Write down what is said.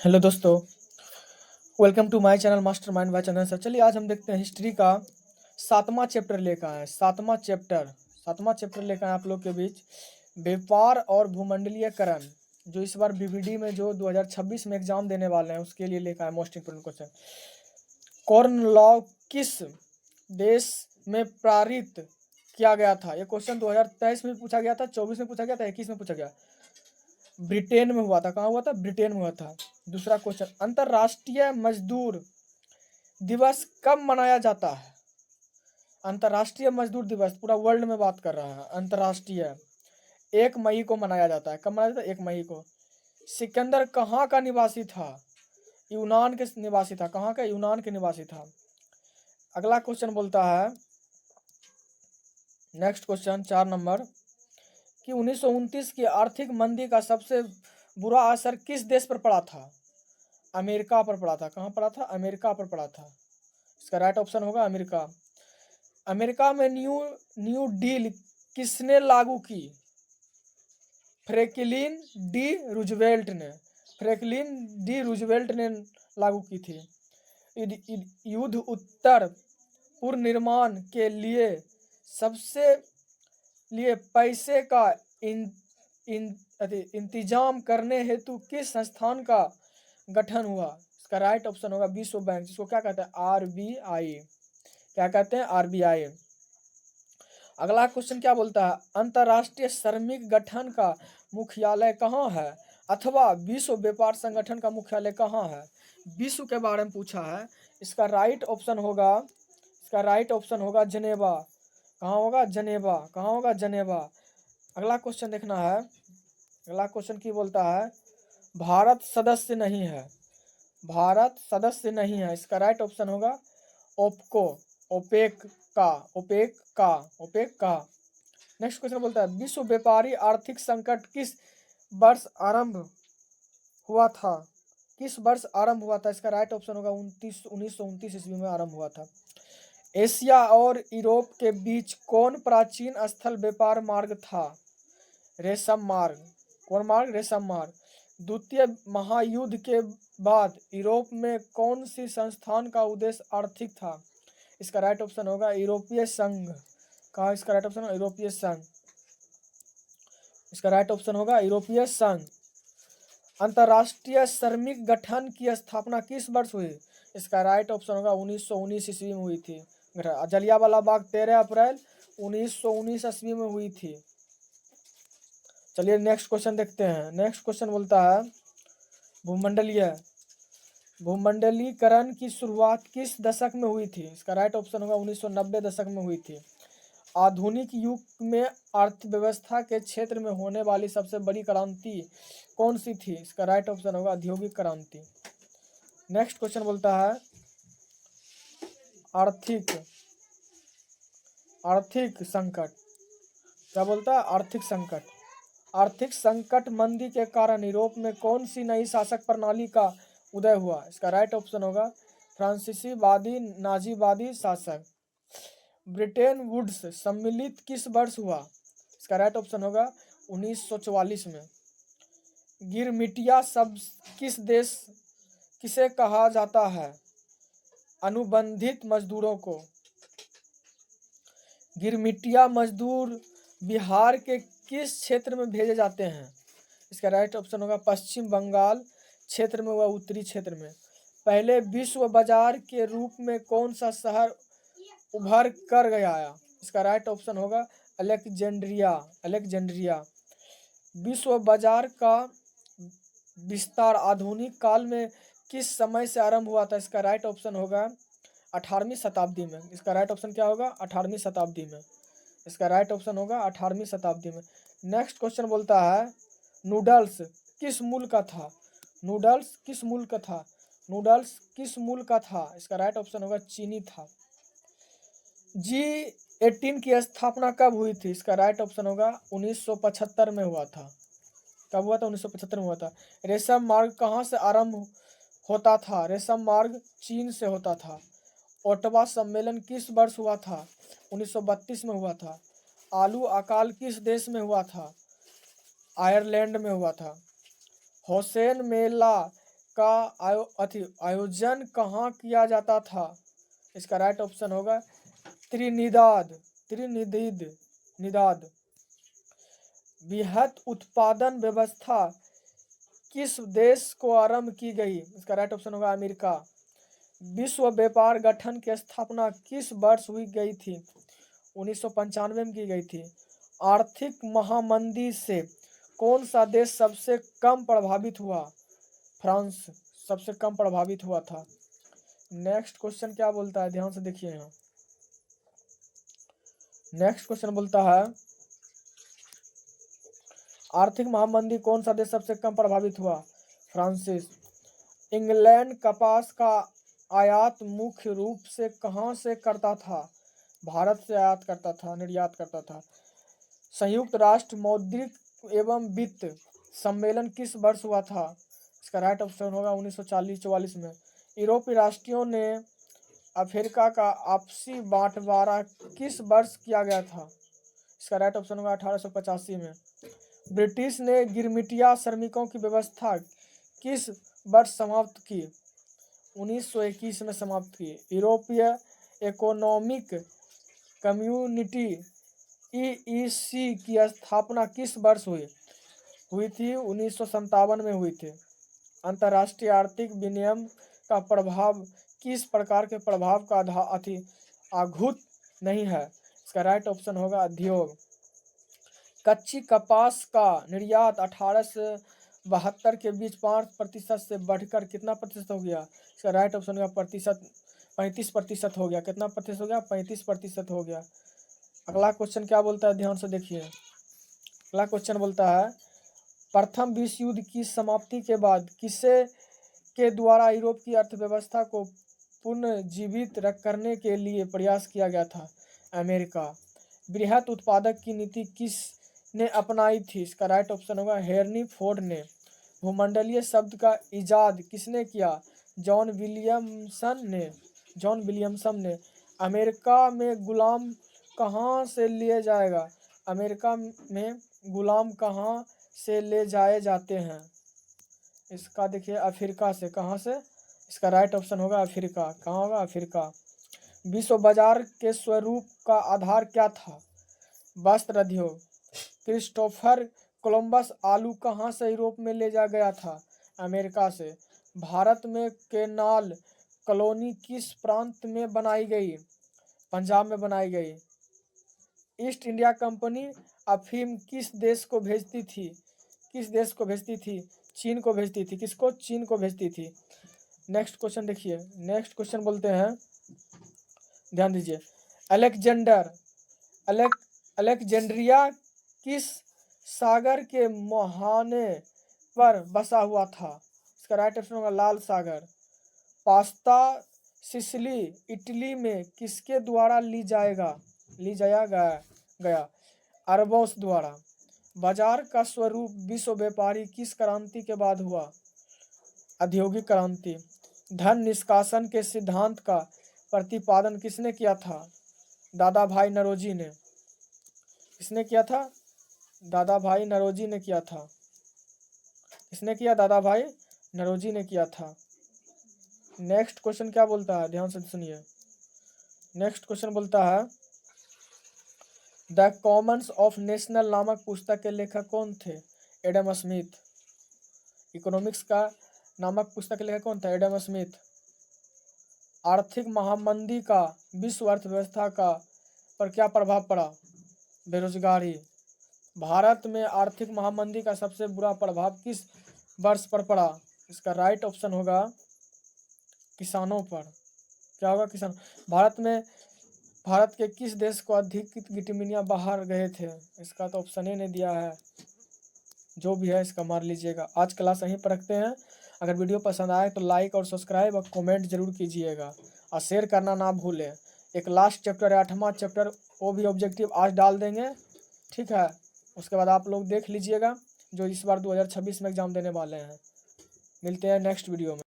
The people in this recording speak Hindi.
हेलो दोस्तों, welcome to my channel master mind by Chandan sir. चलिए आज हम देखते हैं हिस्ट्री का सातवां चैप्टर लेकर आए हैं। सातवां चैप्टर लेकर आए आप लोग के बीच व्यापार और भूमंडलीयकरण, जो इस बार बीबीडी में जो 2026 में एग्जाम देने वाले हैं उसके लिए लेकर आए most important question. Corn law किस देश में पारित किया गया था? ये क्वेश्चन 2023 में पूछा गया था, 24 में पूछा गया था, 21 में पूछा गया। ब्रिटेन में हुआ था। कहाँ हुआ था? ब्रिटेन में हुआ था। दूसरा क्वेश्चन, अंतर्राष्ट्रीय मजदूर दिवस कब मनाया जाता है? अंतर्राष्ट्रीय मजदूर दिवस पूरा वर्ल्ड में बात कर रहा है। अंतर्राष्ट्रीय 1 मई को मनाया जाता है। कब मनाया जाता है? 1 मई को। सिकंदर कहाँ का निवासी था? यूनान के निवासी था। कहाँ का? यूनान के निवासी था। अगला क्वेश्चन बोलता है, नेक्स्ट क्वेश्चन 4 नंबर, कि 1929 की आर्थिक मंदी का सबसे बुरा असर किस देश पर पड़ा था? अमेरिका पर पड़ा था। कहाँ पड़ा था? अमेरिका पर पड़ा था। इसका राइट ऑप्शन होगा अमेरिका। अमेरिका में न्यू डील किसने लागू की? फ्रैंकलिन डी रूजवेल्ट ने। फ्रैंकलिन डी रूजवेल्ट ने लागू की थी। युद्ध उत्तर पूर्व निर्माण के लिए सबसे लिए पैसे का इंतजाम करने हेतु किस संस्थान का गठन हुआ? इसका राइट ऑप्शन होगा विश्व बैंक, जिसको क्या कहते हैं? आरबीआई। क्या कहते हैं? आरबीआई। अगला क्वेश्चन क्या बोलता है? अंतर्राष्ट्रीय श्रमिक गठन का मुख्यालय कहाँ है? अथवा विश्व व्यापार संगठन का मुख्यालय कहाँ है? विश्व के बारे में पूछा है। इसका राइट ऑप्शन होगा जनेवा। कहाँ होगा? जनेवा। कहाँ होगा? जनेवा। अगला क्वेश्चन देखना है। अगला क्वेश्चन की बोलता है, भारत सदस्य नहीं है। भारत सदस्य नहीं है। इसका राइट ऑप्शन होगा ओपको। ओपेक का। नेक्स्ट क्वेश्चन बोलता है, विश्व व्यापारी आर्थिक संकट किस वर्ष आरंभ हुआ था? किस वर्ष आरंभ हुआ था? इसका राइट ऑप्शन होगा 1929 ईस्वी में आरंभ हुआ था। एशिया और यूरोप के बीच कौन प्राचीन स्थल व्यापार मार्ग था? रेशम मार्ग। कौन मार्ग? रेशम मार्ग। द्वितीय महायुद्ध के बाद यूरोप में कौन सी संस्थान का उद्देश्य आर्थिक था? इसका राइट ऑप्शन होगा यूरोपीय संघ। कहा? इसका राइट ऑप्शन होगा यूरोपीय संघ। इसका राइट ऑप्शन होगा यूरोपीय संघ। अंतर्राष्ट्रीय श्रमिक गठन की स्थापना किस वर्ष हुई? इसका राइट ऑप्शन होगा 1919 ईस्वी में हुई थी। जलियांवाला बाग 13 अप्रैल 1919 ईस्वी में हुई थी। चलिए नेक्स्ट क्वेश्चन देखते हैं। नेक्स्ट क्वेश्चन बोलता है, भूमंडलीकरण की शुरुआत किस दशक में हुई थी? इसका राइट ऑप्शन होगा 1990 दशक में हुई थी। आधुनिक युग में अर्थव्यवस्था के क्षेत्र में होने वाली सबसे बड़ी क्रांति कौन सी थी? इसका राइट ऑप्शन होगा औद्योगिक क्रांति। नेक्स्ट क्वेश्चन बोलता है, आर्थिक संकट। क्या बोलता है? आर्थिक संकट। आर्थिक संकट मंदी के कारण यूरोप में कौन सी नई शासक प्रणाली का उदय हुआ? इसका राइट ऑप्शन होगा फ्रांसीसीवादी नाजीवादी शासक। ब्रिटेन वुड्स सम्मिलित किस वर्ष हुआ? इसका राइट ऑप्शन होगा 1944 में। गिरमिटिया शब्द किसे कहा जाता है? अनुबंधित मजदूरों को। गिरमिटिया मजदूर बिहार के किस क्षेत्र में भेजे जाते हैं? इसका राइट ऑप्शन होगा पश्चिम बंगाल क्षेत्र में व उत्तरी क्षेत्र में। पहले विश्व बाजार के रूप में कौन सा शहर उभर कर गया? इसका राइट ऑप्शन होगा अलेक्जेंड्रिया। विश्व बाजार का विस्तार आधुनिक काल में किस समय से आरंभ हुआ था? इसका राइट ऑप्शन होगा 18वीं शताब्दी में। इसका राइट ऑप्शन क्या होगा? 18वीं शताब्दी में। इसका राइट ऑप्शन होगा 18वीं शताब्दी में। नेक्स्ट क्वेश्चन बोलता है, नूडल्स किस मूल का था? नूडल्स किस मूल का था? इसका राइट ऑप्शन होगा चीनी था। G18 की स्थापना कब हुई थी? इसका राइट ऑप्शन होगा 1975 में हुआ था। कब हुआ था? 1975 में हुआ था। रेशम मार्ग कहाँ से आरंभ होता था? रेशम मार्ग चीन से होता था। ओटावा सम्मेलन किस वर्ष हुआ था? 1932 में हुआ था। आलू अकाल किस देश में हुआ था? आयरलैंड में हुआ था। हुसैन मेला का आयोजन कहाँ किया जाता था? इसका राइट ऑप्शन होगा त्रिनिदाद। निदाद। बृहत उत्पादन व्यवस्था किस देश को आरंभ की गई? इसका राइट ऑप्शन होगा अमेरिका। विश्व व्यापार गठन की स्थापना किस वर्ष हुई गई थी? 1995 में की गई थी। आर्थिक महामंदी से कौन सा देश सबसे कम प्रभावित हुआ? फ्रांस सबसे कम प्रभावित हुआ था। नेक्स्ट क्वेश्चन क्या बोलता है, ध्यान से देखिए यहाँ। नेक्स्ट क्वेश्चन बोलता है आर्थिक महामंदी कौन सा देश सबसे कम प्रभावित हुआ? फ्रांसिस। इंग्लैंड कपास का आयात मुख्य रूप से कहाँ से करता था? भारत से आयात करता था, निर्यात करता था। संयुक्त राष्ट्र मौद्रिक एवं वित्त सम्मेलन किस वर्ष हुआ था? इसका राइट ऑप्शन होगा 1940-44 में। यूरोपीय राष्ट्रों ने अफ्रीका का आपसी बंटवारा किस वर्ष किया गया था? इसका राइट ऑप्शन होगा 1885 में। ब्रिटिश ने गिरमिटिया श्रमिकों की व्यवस्था किस वर्ष समाप्त की? 1921 में समाप्त की। यूरोपीय इकोनॉमिक कम्युनिटी EEC की स्थापना किस वर्ष हुई थी? 1957 में हुई थी। अंतर्राष्ट्रीय आर्थिक विनियम का प्रभाव किस प्रकार के प्रभाव का आघूत नहीं है? इसका राइट ऑप्शन होगा उद्योग। कच्ची कपास का निर्यात 1872 के बीच 5% से बढ़कर कितना प्रतिशत हो गया? इसका राइट ऑप्शन होगा 35% हो गया। कितना प्रतिशत हो गया? 35% हो गया। अगला क्वेश्चन क्या बोलता है, ध्यान से देखिए। अगला क्वेश्चन बोलता है प्रथम विश्व युद्ध की समाप्ति के बाद किसे के द्वारा यूरोप की अर्थव्यवस्था को पुनर्जीवित करने के लिए प्रयास किया गया था? अमेरिका। बृहत उत्पादक की नीति किस ने अपनाई थी? इसका राइट ऑप्शन होगा हेनरी फोर्ड ने। भूमंडलीय शब्द का इजाद किसने किया? जॉन विलियमसन ने। अमेरिका में गुलाम कहाँ से लिए जाएगा? अमेरिका में गुलाम कहाँ से ले जाए जाते हैं? इसका देखिए अफ्रीका से। कहाँ से? इसका राइट ऑप्शन होगा अफ्रीका। कहाँ होगा? अफ्रीका। विश्व बाजार के स्वरूप का आधार क्या था? वस्त्र उद्योग। क्रिस्टोफर कोलंबस आलू कहाँ से यूरोप में ले जा गया था? अमेरिका से। भारत में केनाल कॉलोनी किस प्रांत में बनाई गई? पंजाब में बनाई गई। ईस्ट इंडिया कंपनी अफीम किस देश को भेजती थी? किस देश को भेजती थी? चीन को भेजती थी। किसको? चीन को भेजती थी। नेक्स्ट क्वेश्चन देखिए। नेक्स्ट क्वेश्चन बोलते हैं, ध्यान दीजिए। अलेक्जेंड्रिया किस सागर के मुहाने पर बसा हुआ था? इसका राइट ऑप्शन होगा लाल सागर। पास्ता सिसिली इटली में किसके द्वारा ली जाया गया? अरबों द्वारा। बाजार का स्वरूप विश्व व्यापारी किस क्रांति के बाद हुआ? औद्योगिक क्रांति। धन निष्कासन के सिद्धांत का प्रतिपादन किसने किया था? दादा भाई नौरोजी ने। किसने किया था? दादा भाई नौरोजी ने किया था। किसने किया? दादा भाई नौरोजी ने किया था। नेक्स्ट क्वेश्चन क्या बोलता है, ध्यान से सुनिए। नेक्स्ट क्वेश्चन बोलता है द कॉमन्स ऑफ नेशनल नामक पुस्तक के लेखक कौन थे? Adam Smith. इकोनॉमिक्स का नामक पुस्तक के लेखक कौन था? Adam Smith. आर्थिक महामंदी का विश्व अर्थव्यवस्था पर क्या प्रभाव पड़ा? बेरोजगारी। भारत में आर्थिक महामंदी का सबसे बुरा प्रभाव किस वर्ष पर पड़ा? इसका राइट ऑप्शन होगा किसानों पर। क्या होगा? किसान। भारत के किस देश को अधिक विटामिनिया बाहर गए थे? इसका तो ऑप्शन ही नहीं दिया है। जो भी है इसका मार लीजिएगा। आज क्लास यहीं पर रखते हैं। अगर वीडियो पसंद आए तो लाइक और सब्सक्राइब और कमेंट जरूर कीजिएगा और शेयर करना ना भूलें। एक लास्ट चैप्टर है 8वां चैप्टर, वो भी ऑब्जेक्टिव आज डाल देंगे, ठीक है। उसके बाद आप लोग देख लीजिएगा जो इस बार 2026 में एग्जाम देने वाले हैं। मिलते हैं नेक्स्ट वीडियो में।